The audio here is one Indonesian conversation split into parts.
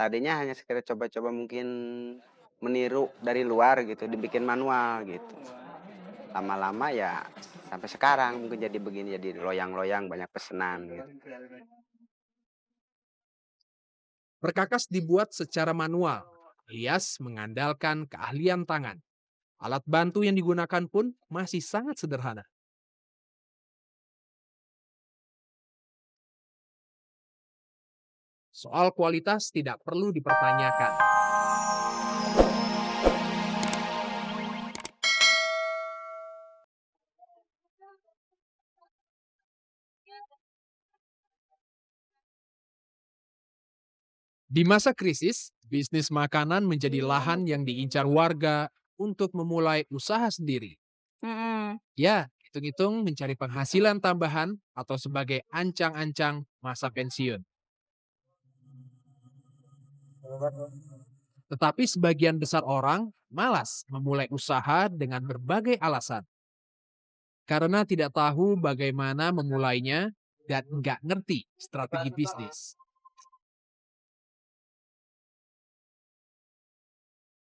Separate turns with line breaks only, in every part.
tadinya hanya sekedar coba-coba mungkin meniru dari luar gitu, dibikin manual gitu. Lama-lama ya sampai sekarang mungkin jadi begini, jadi loyang-loyang banyak pesanan gitu.
Perkakas dibuat secara manual, alias mengandalkan keahlian tangan. Alat bantu yang digunakan pun masih sangat sederhana. Soal kualitas tidak perlu dipertanyakan. Di masa krisis, bisnis makanan menjadi lahan yang diincar warga untuk memulai usaha sendiri.
Mhm.
Ya, hitung-hitung mencari penghasilan tambahan atau sebagai ancang-ancang masa pensiun. Tetapi sebagian besar orang malas memulai usaha dengan berbagai alasan. Karena tidak tahu bagaimana memulainya dan nggak ngerti strategi bisnis.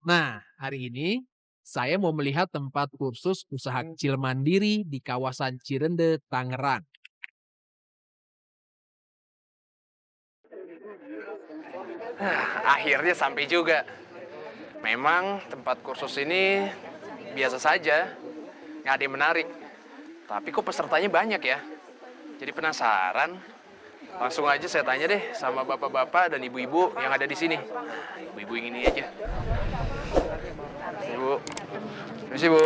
Nah, hari ini saya mau melihat tempat kursus usaha kecil mandiri di kawasan Cirende, Tangerang.
Akhirnya sampai juga. Memang tempat kursus ini biasa saja, nggak ada yang menarik. Tapi kok pesertanya banyak ya? Jadi penasaran. Langsung aja saya tanya deh sama bapak-bapak dan ibu-ibu yang ada di sini. Ibu-ibu yang ini aja. Ibu, permisi Bu.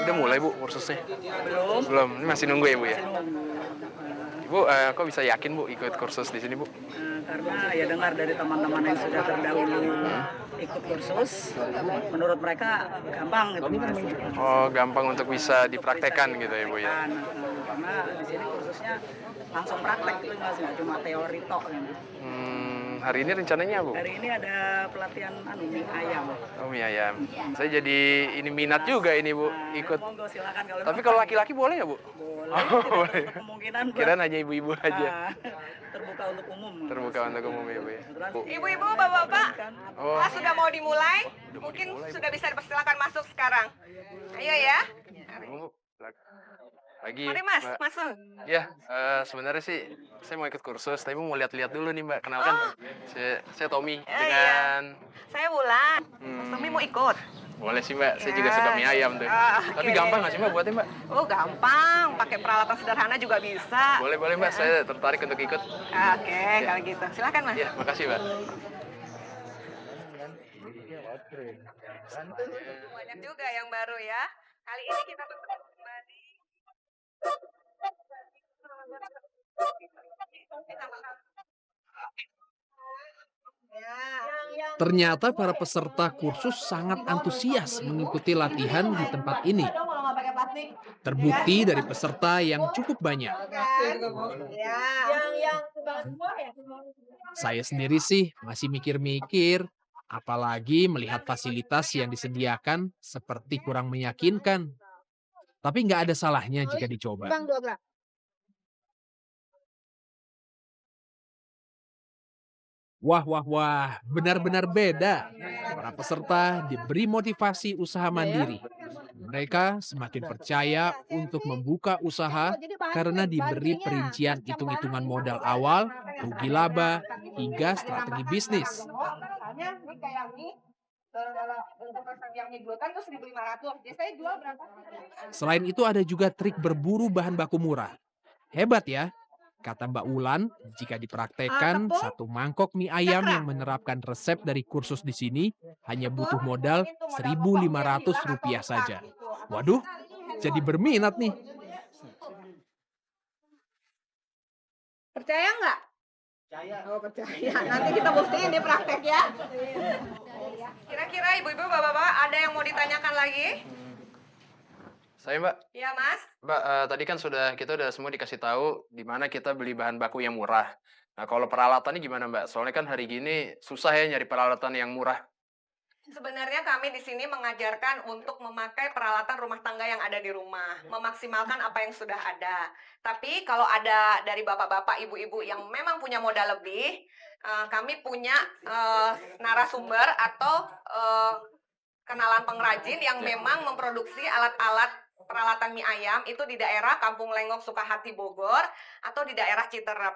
Udah mulai Bu kursusnya?
Belum.
Belum, ini masih nunggu ya Bu ya? Ibu, kok bisa yakin Bu ikut kursus di sini Bu?
Karena ya dengar dari teman-teman yang sudah terdahulu ikut kursus, menurut mereka gampang gitu Mas.
Oh, gampang untuk bisa dipraktekkan gitu ya Bu ya?
Karena di sini kursusnya langsung praktek gitu Mas, nggak cuma teori tok.
Hari ini rencananya Bu?
Hari ini ada pelatihan mie ayam.
Oh, mie ayam. Saya jadi ini minat juga ini Bu,
Nah,
ikut.
monggo silakan kalau
Tapi
mau.
kalau laki-laki boleh ya Bu?
Boleh,
Oh,
tidak
boleh.
menutup kemungkinan buat
Kirain hanya ibu-ibu aja.
terbuka untuk umum.
Terbuka untuk umum ya Bu ya? Bu.
Ibu-ibu, bapak-bapak,
Oh,
kelas sudah mau dimulai? Mungkin sudah bisa dipersilakan masuk sekarang. Ayo ya.
Bu. Lagi,
Mari Mas,
Mbak.
masuk.
Ya, sebenarnya sih saya mau ikut kursus, tapi mau lihat-lihat dulu nih Mbak. Kenalkan, saya Tommy
iya.
dengan
Saya Wulan. Mas Tommy mau ikut?
boleh sih Mbak. Saya juga suka mie ayam tuh. Tapi
Oke.
gampang nggak sih Mbak buatnya Mbak?
Oh, gampang. Pakai peralatan sederhana juga bisa.
Boleh Mbak. Saya tertarik untuk ikut.
Oke, kalau gitu. Silakan Mas.
Ya, makasih Mbak.
Banyak juga yang baru ya. Kali ini kita bertemu kembali. Ya.
Ternyata para peserta kursus sangat antusias mengikuti latihan di tempat ini. Terbukti dari peserta yang cukup banyak. Saya sendiri sih masih mikir-mikir, apalagi melihat fasilitas yang disediakan seperti kurang meyakinkan. Tapi nggak ada salahnya jika dicoba. Wah, benar-benar beda. Para peserta diberi motivasi usaha mandiri. Mereka semakin percaya untuk membuka usaha karena diberi perincian hitung-hitungan modal awal, rugi laba, hingga strategi bisnis. Selain itu ada juga trik berburu bahan baku murah. Hebat ya, kata Mbak Ulan, jika dipraktekkan satu mangkok mie ayam yang menerapkan resep dari kursus di sini hanya butuh modal Rp1.500 saja. Waduh, jadi berminat nih.
Percaya nggak? Oh, percaya. Nanti kita buktiin di praktek ya. Kira-kira ibu-ibu, bapak-bapak, ada yang mau ditanyakan lagi?
Saya Mbak.
Iya, Mas.
Mbak, tadi kan kita udah semua dikasih tahu di mana kita beli bahan baku yang murah. Nah, kalau peralatannya gimana Mbak? Soalnya kan hari gini susah ya nyari peralatan yang murah.
Sebenarnya kami di sini mengajarkan untuk memakai peralatan rumah tangga yang ada di rumah, memaksimalkan apa yang sudah ada. Tapi kalau ada dari bapak-bapak, ibu-ibu yang memang punya modal lebih, kami punya narasumber atau kenalan pengrajin yang memang memproduksi alat-alat peralatan mie ayam itu di daerah Kampung Lengok, Sukahati, Bogor, atau di daerah Citerep.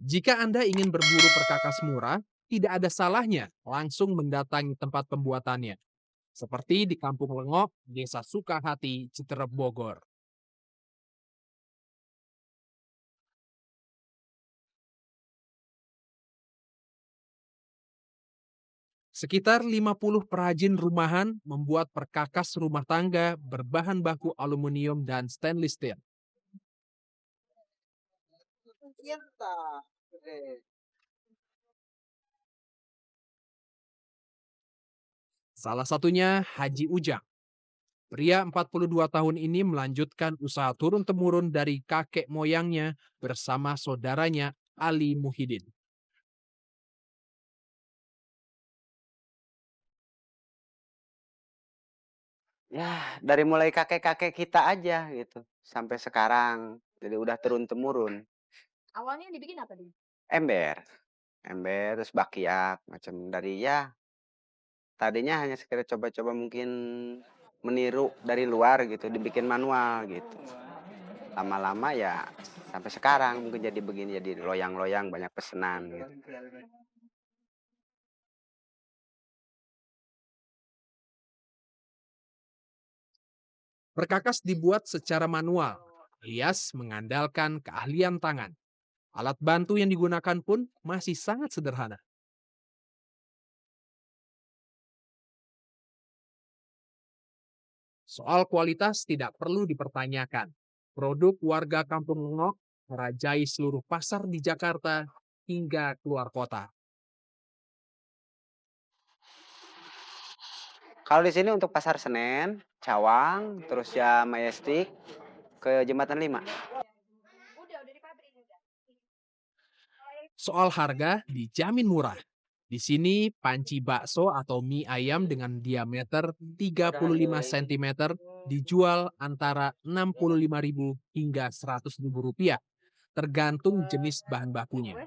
Jika Anda ingin berburu perkakas murah, tidak ada salahnya langsung mendatangi tempat pembuatannya. Seperti di Kampung Lengok, Desa Sukahati, Citerep, Bogor. Sekitar 50 perajin rumahan membuat perkakas rumah tangga berbahan baku aluminium dan stainless steel. Salah satunya Haji Ujang. Pria 42 tahun ini melanjutkan usaha turun-temurun dari kakek moyangnya bersama saudaranya Ali Muhyiddin.
Ya, dari mulai kakek-kakek kita aja gitu, sampai sekarang. Jadi udah turun-temurun.
Awalnya yang dibikin apa dulu?
Ember, ember terus bakyak, macam dari ya tadinya hanya sekedar coba-coba mungkin meniru dari luar gitu, dibikin manual gitu. Lama-lama ya sampai sekarang mungkin jadi begini, jadi loyang-loyang banyak pesanan gitu.
Perkakas dibuat secara manual, alias mengandalkan keahlian tangan. Alat bantu yang digunakan pun masih sangat sederhana. Soal kualitas tidak perlu dipertanyakan. Produk warga Kampung Lengok merajai seluruh pasar di Jakarta hingga keluar kota.
Kalau di sini untuk pasar Senen, Cawang, terus ya Majestic, ke Jembatan 5.
Udah di pabrik udah.
Soal harga dijamin murah. Di sini panci bakso atau mie ayam dengan diameter 35 cm dijual antara Rp65.000 hingga Rp100.000, tergantung jenis bahan bakunya.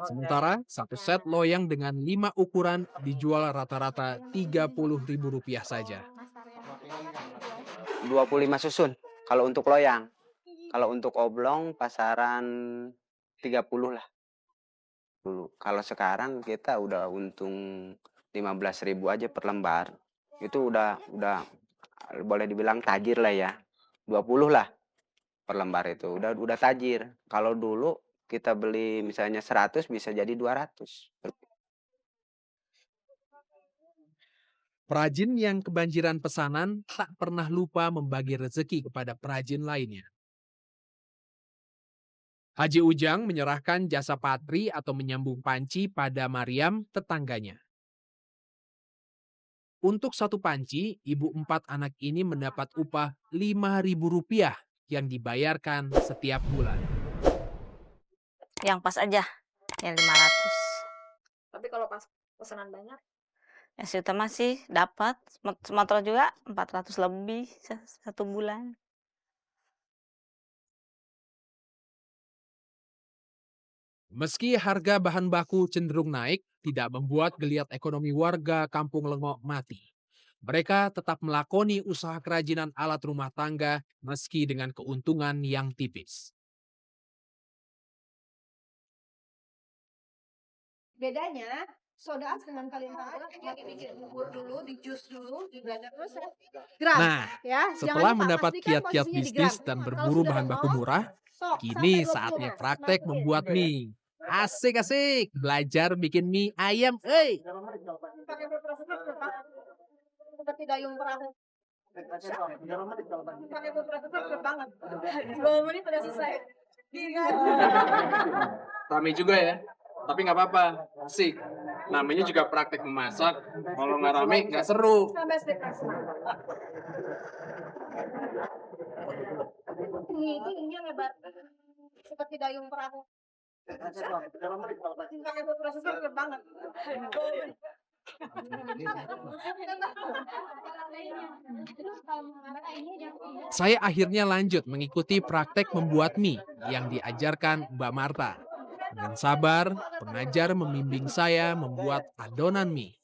Sementara satu set loyang dengan 5 ukuran dijual rata-rata Rp30.000 saja.
25 susun kalau untuk loyang. Kalau untuk oblong pasaran 30 lah dulu. Kalau sekarang kita udah untung 15.000 aja per lembar. Itu udah boleh dibilang tajir lah ya. 20 lah per lembar itu. Udah tajir. Kalau dulu kita beli misalnya 100 bisa jadi 200.
Perajin yang kebanjiran pesanan tak pernah lupa membagi rezeki kepada perajin lainnya. Haji Ujang menyerahkan jasa patri atau menyambung panci pada Mariam, tetangganya. Untuk satu panci, ibu 4 anak ini mendapat upah Rp5.000 yang dibayarkan setiap bulan.
Yang pas aja, yang 500.
Tapi kalau pas pesanan banyak,
Yang sejuta masih dapat, motor juga 400 lebih satu bulan.
Meski harga bahan baku cenderung naik, tidak membuat geliat ekonomi warga Kampung Lengok mati. Mereka tetap melakoni usaha kerajinan alat rumah tangga meski dengan keuntungan yang tipis.
bedanya soda as dengan kalian yang dibikin bubur dulu, di jus dulu, di blender terus gram.
Nah,
Ya,
setelah
jangan lupa,
mendapat
pastikan
kiat-kiat
posisinya di
bisnis
gram.
dan
Kalau
berburu
sudah
bahan baku
lengok,
murah,
sok,
kini
sampai 20
saatnya
mas.
praktek
Masukin.
membuat mie. Asik-asik, belajar bikin mie ayam, euy.
Pakai beberapa seperti dayung perahu. Pakai beberapa banget. 2 menit udah selesai.
Rame juga ya, tapi nggak apa-apa, asik. Namanya juga praktek memasak, kalau nggak rame nggak seru.
Sampai sedekat. Ini lebar seperti dayung perahu.
Saya akhirnya lanjut mengikuti praktek membuat mie yang diajarkan Mbak Marta. Dengan sabar, pengajar membimbing saya membuat adonan mie.